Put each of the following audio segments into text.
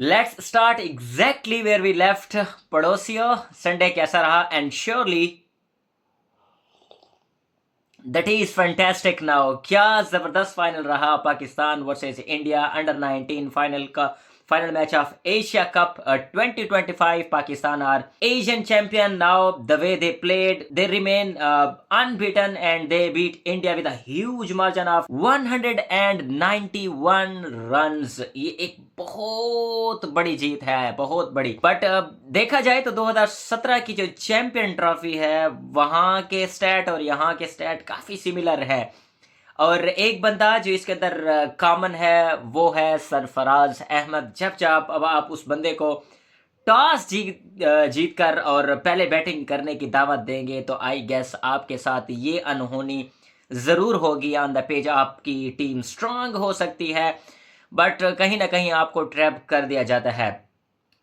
Let's start exactly where we left. पड़ोसियों, Sunday कैसा रहा? And surely that is fantastic now. क्या जबरदस्त फाइनल रहा Pakistan versus India under 19 final का final match of Asia Cup 2025. Pakistan are Asian champion now. The way they played, they remain unbeaten and they beat India with a huge margin of 191 runs. ये एक बहुत बड़ी जीत है, बहुत बड़ी. But देखा जाए तो 2017 की जो चैंपियन ट्रॉफी है वहां के स्टैट और यहाँ के स्टैट काफी सिमिलर है. और एक बंदा जो इसके अंदर कॉमन है वो है सरफराज अहमद. जब अब आप उस बंदे को टॉस जीत कर और पहले बैटिंग करने की दावत देंगे तो आई गेस आपके साथ ये अनहोनी ज़रूर होगी. ऑन द पेज आपकी टीम स्ट्रांग हो सकती है बट कहीं ना कहीं आपको ट्रैप कर दिया जाता है.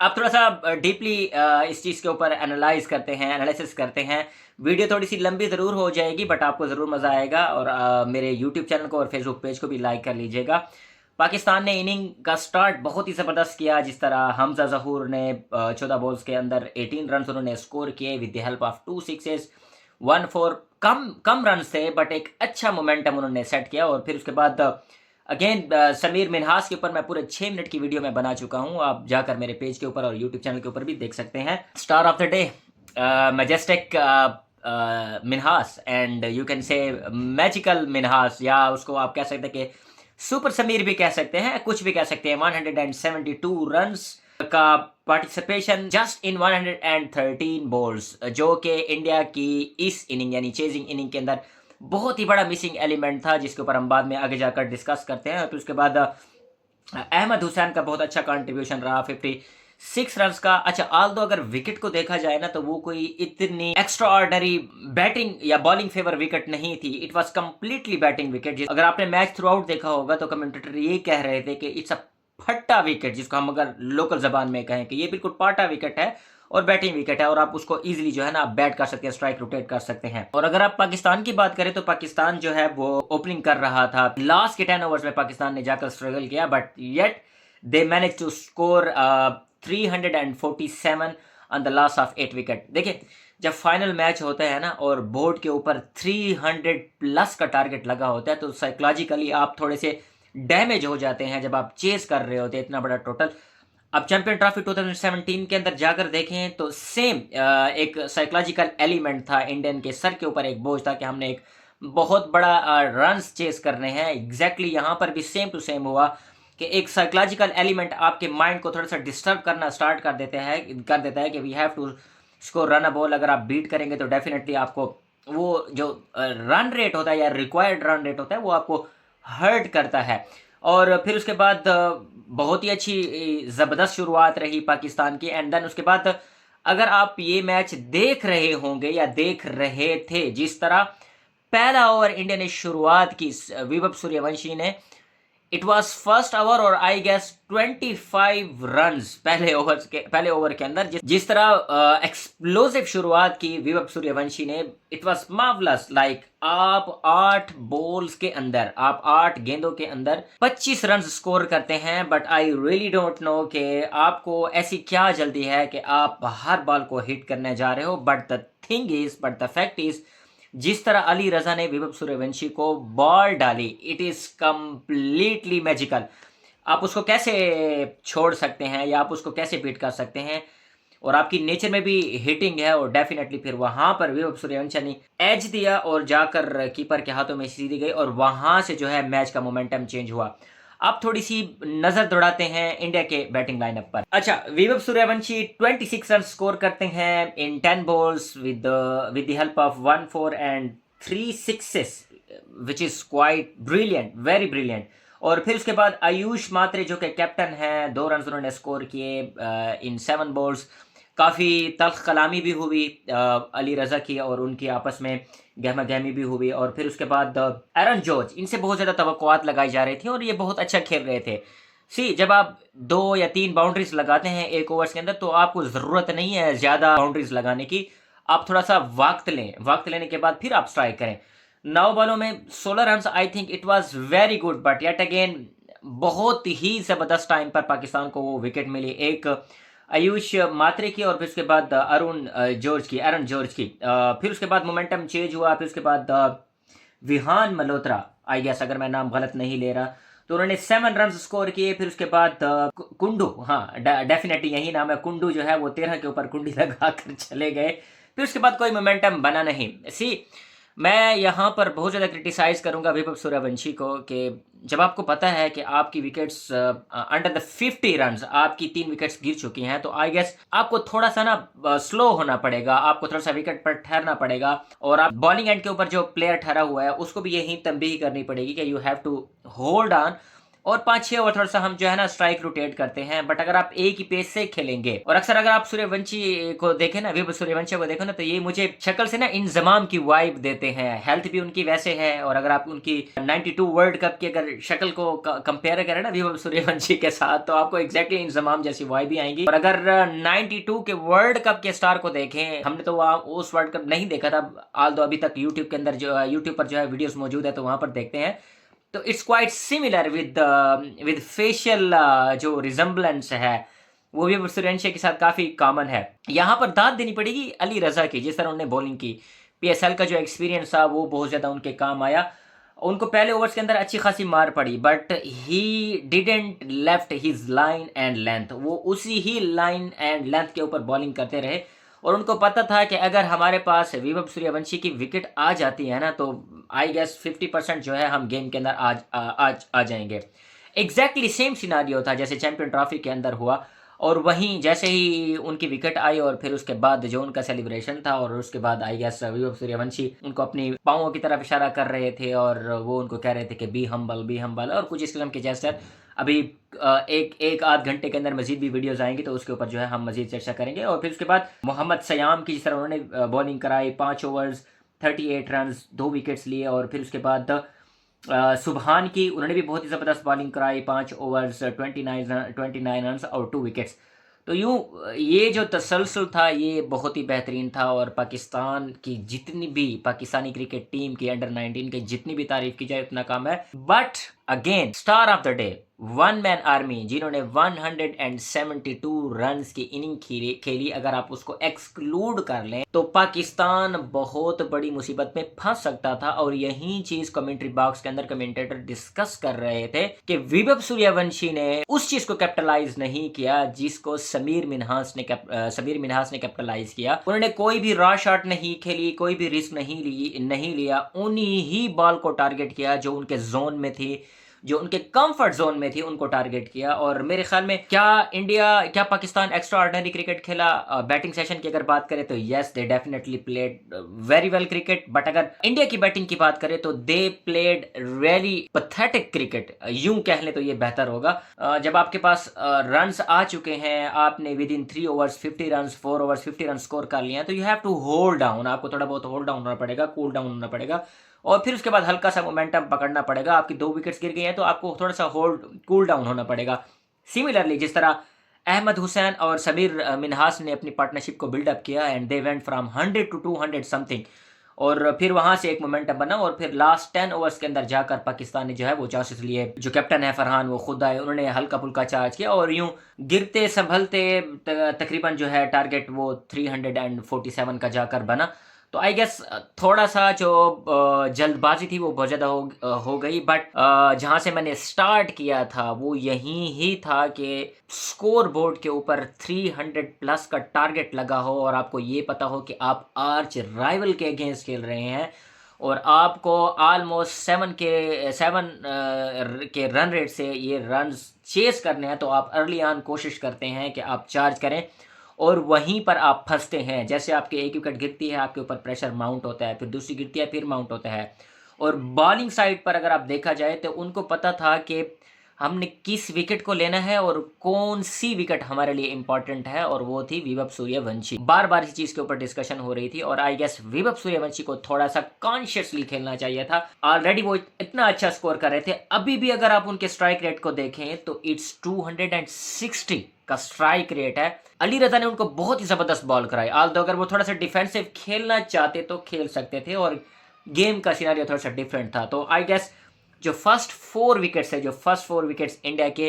आप थोड़ा सा डीपली इस चीज़ के ऊपर एनालिसिस करते हैं. वीडियो थोड़ी सी लंबी ज़रूर हो जाएगी बट आपको ज़रूर मज़ा आएगा. और मेरे यूट्यूब चैनल को और फेसबुक पेज को भी लाइक कर लीजिएगा. पाकिस्तान ने इनिंग का स्टार्ट बहुत ही ज़बरदस्त किया. जिस तरह हमजा ज़हूर ने 14 बॉल्स के अंदर 18 रन उन्होंने स्कोर किए with the help of 2 sixes 1 4. Come run थे बट एक अच्छा मोमेंटम उन्होंने सेट किया. और फिर उसके बाद अगेन समीर मिन्हास के ऊपर मैं पूरे 6 मिनट की वीडियो में बना चुका हूं. आप जाकर मेरे पेज के ऊपर और यूट्यूब चैनल के ऊपर भी देख सकते हैं. Star of the day majestic Minhas and you can say magical Minhas, या उसको आप कह सकते हैं कि सुपर समीर भी कह सकते हैं, कुछ भी कह सकते हैं. 172 रन्स का पार्टिसिपेशन जस्ट इन 113 बॉल्स, जो कि इंडिया की इस इनिंग यानी चेजिंग इनिंग के अंदर बहुत ही बड़ा मिसिंग एलिमेंट था, जिसके ऊपर हम बाद में आगे जाकर डिस्कस करते हैं. फिर उसके बाद अहमद हुसैन का बहुत अच्छा कंट्रीब्यूशन रहा 56 रन का. अच्छा, आल्दो अगर विकेट को देखा जाए ना तो वो कोई इतनी एक्स्ट्रा ऑर्डनरी बैटिंग या बॉलिंग फेवर विकेट नहीं थी. It was completely batting wicket. अगर आपने मैच थ्रू आउट देखा होगा तो कमेंटेटर ये कह रहे थे कि इट्स अ फट्टा विकेट, जिसको हम अगर लोकल जबान में कहें कि ये बिल्कुल पाटा विकेट है और बैटिंग विकेट है और आप उसको इजीली जो है ना आप बैट कर सकते हैं, स्ट्राइक रोटेट कर सकते हैं. और अगर आप पाकिस्तान की बात करें तो पाकिस्तान जो है वो ओपनिंग कर रहा था. लास्ट के 10 ओवर्स में पाकिस्तान ने जाकर स्ट्रगल किया but yet they managed to score 347 on the loss of 8 wicket. देखिए, जब फाइनल मैच होता है ना और बोर्ड के ऊपर 300 प्लस का टारगेट लगा होता है तो साइकोलॉजिकली आप थोड़े से डैमेज हो जाते हैं जब आप चेस कर रहे होते हैं इतना बड़ा टोटल. अब चैंपियन ट्रॉफी 2017 के अंदर जाकर देखें तो सेम एक साइकोलॉजिकल एलिमेंट था. इंडियन के सर के ऊपर एक बोझ था कि हमने एक बहुत बड़ा रन्स चेस करने हैं. एग्जैक्टली यहाँ पर भी सेम टू सेम हुआ कि एक साइकोलॉजिकल एलिमेंट आपके माइंड को थोड़ा सा डिस्टर्ब करना स्टार्ट कर देता है कि we have to score run a ball. अगर आप बीट करेंगे तो डेफिनेटली आपको वो जो रन रेट होता है या रिक्वायर्ड रन रेट होता है वो आपको हर्ट करता है. और फिर उसके बाद बहुत ही अच्छी ज़बरदस्त शुरुआत रही पाकिस्तान की. एंड देन उसके बाद अगर आप ये मैच देख रहे होंगे या देख रहे थे, जिस तरह पहला ओवर इंडिया ने शुरुआत की विभव सूर्यवंशी ने, इट वाज फर्स्ट ओवर और आई गेस 25 रन्स पहले ओवर के अंदर. जिस तरह एक्सप्लोसिव शुरुआत की विभव सूर्यवंशी ने, इट वाज मार्वलस. लाइक आप 8 बॉल्स के अंदर, आप 8 गेंदों के अंदर 25 रन स्कोर करते हैं. But I really don't know कि आपको ऐसी क्या जल्दी है कि आप हर बॉल को हिट करने जा रहे हो. बट द फैक्ट इज जिस तरह अली रजा ने विभव सूर्यवंशी को बॉल डाली, इट इज कंप्लीटली मैजिकल. आप उसको कैसे छोड़ सकते हैं या आप उसको कैसे बीट कर सकते हैं. और आपकी नेचर में भी हिटिंग है और डेफिनेटली फिर वहां पर विभव सूर्यवंशी ने एज दिया और जाकर कीपर के हाथों में सीधी गई और वहां से जो है मैच का मोमेंटम चेंज हुआ. आप थोड़ी सी नजर दौड़ाते हैं इंडिया के बैटिंग लाइनअप पर. अच्छा, विभव सूर्यवंशी 26 रन स्कोर करते हैं इन 10 balls with the help of 1 4 and 3 sixes, which is quite brilliant, very brilliant. और फिर उसके बाद आयुष मात्रे जो कि कैप्टन हैं, 2 रन उन्होंने स्कोर किए इन 7 बॉल्स. काफ़ी तल्ख कलामी भी हुई अली रज़ा की और उनकी आपस में गहमा गहमी भी हुई. और फिर उसके बाद एरन जॉर्ज, इनसे बहुत ज़्यादा तवक्कुआत लगाई जा रही थी और ये बहुत अच्छा खेल रहे थे. जब आप 2 या 3 बाउंड्रीज लगाते हैं एक ओवर्स के अंदर तो आपको ज़रूरत नहीं है ज़्यादा बाउंड्रीज लगाने की. आप थोड़ा सा वक्त लें, वक्त लेने के बाद फिर आप स्ट्राइक करें. 9 बॉलों में 16 run, I think it was very good. But yet again बहुत ही ज़बरदस्त टाइम पर पाकिस्तान को वो विकेट मिली, एक आयुष मात्रे की और फिर उसके बाद एरन जॉर्ज की। फिर उसके बाद मोमेंटम चेंज हुआ, फिर उसके बाद विहान मल्होत्रा, आई गेस अगर मैं नाम गलत नहीं ले रहा, तो उन्होंने 7 रन स्कोर किए। फिर उसके बाद कुंडू, हाँ डेफिनेटली यही नाम है, कुंडू जो है वो 13 के ऊपर कुंडी लगा कर चले गए। फिर उसके बाद कोई मोमेंटम बना नहीं। मैं यहाँ पर बहुत ज़्यादा क्रिटिसाइज़ करूँगा वैभव सूर्यवंशी को कि जब आपको पता है कि आपकी विकेट्स अंडर द 50 रन्स आपकी 3 विकेट्स गिर चुकी हैं, तो आई गेस आपको थोड़ा सा ना स्लो होना पड़ेगा, आपको थोड़ा सा विकेट पर ठहरना पड़ेगा, और आप बॉलिंग एंड के ऊपर जो प्लेयर ठहरा हुआ है उसको भी यही तंबीह करनी पड़ेगी कि you have to hold on, और 5-6 ओवर थोड़ा सा हम जो है ना स्ट्राइक रोटेट करते हैं। बट अगर आप एक ही पेस से खेलेंगे, और अक्सर अगर आप सूर्यवंशी को देखें ना, वैभव सूर्यवंशी को देखो ना, तो ये मुझे शक्ल से ना इंजमाम की वाइब देते हैं, हेल्थ भी उनकी वैसे है। और अगर आप उनकी 92 वर्ल्ड कप की अगर शक्ल को कंपेयर करें ना वैभव सूर्यवंशी के साथ, तो आपको एग्जैक्टली इंजमाम जैसी वाइब भी आएंगी। और अगर 92 के वर्ल्ड कप के स्टार को देखें, हमने तो वहाँ उस वर्ल्ड कप नहीं देखा था, आल दो अभी तक यूट्यूब के अंदर यूट्यूब पर जो है वीडियोस मौजूद है, तो वहां पर देखते हैं, तो it's quite similar with facial जो रिजम्बलेंस है वो भी सूर्यवंशी के साथ काफ़ी कॉमन है। यहाँ पर दाद देनी पड़ेगी अली रज़ा की, जिस तरह उन्होंने बॉलिंग की, पीएसएल का जो एक्सपीरियंस था वो बहुत ज़्यादा उनके काम आया। उनको पहले ओवर्स के अंदर अच्छी खासी मार पड़ी, but he didn't left his line and length, वो उसी ही लाइन एंड लेंथ के ऊपर बॉलिंग करते रहे। और उनको पता था कि अगर हमारे पास वैभव सूर्यवंशी की विकेट आ जाती है ना, तो आई गेस 50% जो है हम गेम के अंदर आज आ जाएंगे। एग्जैक्टली सेम सिनारियो था जैसे चैंपियन ट्रॉफी के अंदर हुआ। और वहीं जैसे ही उनकी विकेट आई और फिर उसके बाद जो उनका सेलिब्रेशन था, और उसके बाद आई गेस वैभव सूर्यवंशी उनको अपनी पाँवों की तरफ इशारा कर रहे थे और वो उनको कह रहे थे कि बी हम्बल और कुछ इस किस्म के जेस्चर। अभी एक आध घंटे के अंदर मजीद भी वीडियोस आएंगी, तो उसके ऊपर जो है हम मजीद चर्चा करेंगे। और फिर उसके बाद मोहम्मद सयाम की, जिस तरह उन्होंने बॉलिंग कराई, 5 ओवर्स 38 रन 2 विकेट्स लिए। और फिर उसके बाद सुबहान की, उन्होंने भी बहुत ही ज़बरदस्त बॉलिंग कराई, 5 ओवर्स 29 रन और 2 विकेट्स। तो यूँ ये जो तसलसल था ये बहुत ही बेहतरीन था। और पाकिस्तान की जितनी भी, पाकिस्तानी क्रिकेट टीम की अंडर 19 की जितनी भी तारीफ की जाए उतना कम है। But again star of the day one man army, जिन्होंने 172 रन्स की इनिंग खेली, अगर आप उसको एक्सक्लूड कर लें तो पाकिस्तान बहुत बड़ी मुसीबत में फंस सकता था। और यही चीज कमेंट्री बॉक्स के अंदर कमेंटेटर डिस्कस कर रहे थे कि वैभव सूर्यवंशी ने उस चीज को कैपिटलाइज नहीं किया जिसको समीर मिन्हास ने कैपिटलाइज किया। उन्होंने कोई भी रॉ शॉट नहीं खेली, कोई भी रिस्क नहीं लिया, उन्हीं ही बॉल को टारगेट किया जो उनके जोन में थी, जो उनके कंफर्ट जोन में थी, उनको टारगेट किया। और मेरे ख्याल में क्या पाकिस्तान एक्स्ट्रा ऑर्डिनरी क्रिकेट खेला? बैटिंग सेशन की अगर बात करें तो yes, they definitely played very well cricket. But अगर इंडिया की बैटिंग की बात करें तो they played really pathetic cricket, यूं कह लें तो ये बेहतर होगा। जब आपके पास रन्स आ चुके हैं, आपने within 3 overs 50 run, 4 overs 50 run score कर लिया, तो you have to hold down, आपको थोड़ा बहुत होल्ड डाउन होना पड़ेगा, कूल डाउन होना पड़ेगा, और फिर उसके बाद हल्का सा मोमेंटम पकड़ना पड़ेगा। आपकी 2 विकेट्स गिर गई हैं तो आपको थोड़ा सा होल्ड कूल डाउन होना पड़ेगा। सिमिलरली जिस तरह अहमद हुसैन और समीर मिन्हास ने अपनी पार्टनरशिप को बिल्डअप किया and they went from 100 to 200 something, और फिर वहां से एक मोमेंटम बना, और फिर लास्ट 10 ओवर्स के अंदर जाकर पाकिस्तान ने जो है वो चांसेस लिए। जो कैप्टन है फरहान, वो खुद आए, उन्होंने हल्का फुल्का चार्ज किया, और यूं गिरते संभलते तकरीबन जो है टारगेट वो 347 का जाकर बना। तो आई गेस थोड़ा सा जो जल्दबाजी थी वो बहुत ज़्यादा हो गई। बट जहाँ से मैंने स्टार्ट किया था वो यहीं ही था कि स्कोर बोर्ड के ऊपर 300 प्लस का टारगेट लगा हो, और आपको ये पता हो कि आप आर्च राइवल के अगेंस्ट खेल रहे हैं, और आपको ऑलमोस्ट 7 के रन रेट से ये रन चेस करने हैं, तो आप अर्ली ऑन कोशिश करते हैं कि आप चार्ज करें, और वहीं पर आप फंसते हैं। जैसे आपकी एक विकेट गिरती है, आपके ऊपर प्रेशर माउंट होता है, फिर दूसरी गिरती है, फिर माउंट होता है। और बॉलिंग साइड पर अगर आप देखा जाए तो उनको पता था कि हमने किस विकेट को लेना है और कौन सी विकेट हमारे लिए इंपॉर्टेंट है, और वो थी वैभव सूर्यवंशी। बार बार इस चीज के ऊपर डिस्कशन हो रही थी, और आई गेस वैभव सूर्यवंशी को थोड़ा सा कॉन्शियसली खेलना चाहिए था। ऑलरेडी वो इतना अच्छा स्कोर कर रहे थे, अभी भी अगर आप उनके स्ट्राइक रेट को देखें तो इट्स 260 का स्ट्राइक रेट है। अली रजा ने उनको बहुत ही जबरदस्त बॉल कराई, आल्दो अगर वो थोड़ा सा डिफेंसिव खेलना चाहते तो खेल सकते थे, और गेम का सिनारियो थोड़ा सा डिफरेंट था। तो आई गेस जो फर्स्ट फोर विकेट्स इंडिया के,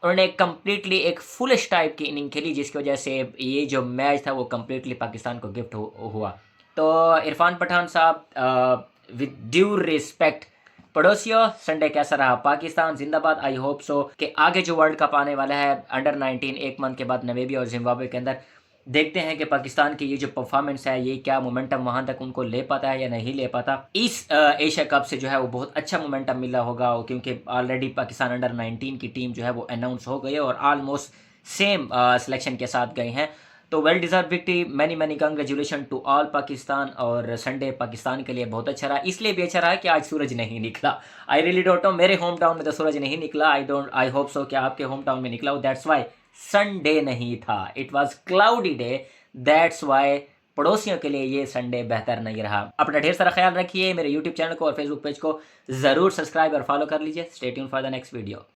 उन्होंने कम्प्लीटली एक फुलिश टाइप की इनिंग खेली, जिसकी वजह से ये जो मैच था वो कम्प्लीटली पाकिस्तान को गिफ्ट हुआ। तो इरफान पठान साहब, विद ड्यू रिस्पेक्ट पड़ोसियों, संडे कैसा रहा? पाकिस्तान जिंदाबाद। आई होप सो कि आगे जो वर्ल्ड कप आने वाला है अंडर 19 एक मंथ के बाद नमीबिया और जिम्बाब्वे के अंदर, देखते हैं कि पाकिस्तान की ये जो परफॉर्मेंस है ये क्या मोमेंटम वहां तक उनको ले पाता है या नहीं ले पाता। इस एशिया कप से जो है वो बहुत अच्छा मोमेंटम मिला होगा, क्योंकि ऑलरेडी पाकिस्तान अंडर 19 की टीम जो है वो अनाउंस हो गई है और ऑलमोस्ट सेम सिलेक्शन के साथ गए हैं। तो well deserve victory, many many congratulation to all Pakistan. और संडे पाकिस्तान के लिए बहुत अच्छा रहा, इसलिए भी अच्छा रहा कि आज सूरज नहीं निकला। आई रियली डोंट नो, मेरे होम टाउन में तो सूरज नहीं निकला। आई होप सो कि आपके होम टाउन में निकला हो। दैट्स वाई संडे नहीं था, it was cloudy day, that's why पड़ोसियों के लिए ये संडे बेहतर नहीं रहा। अपना ढेर सारा ख्याल रखिए। मेरे यूट्यूब चैनल को और फेसबुक पेज को जरूर सब्सक्राइब और फॉलो कर लीजिए। Stay tune for the next video.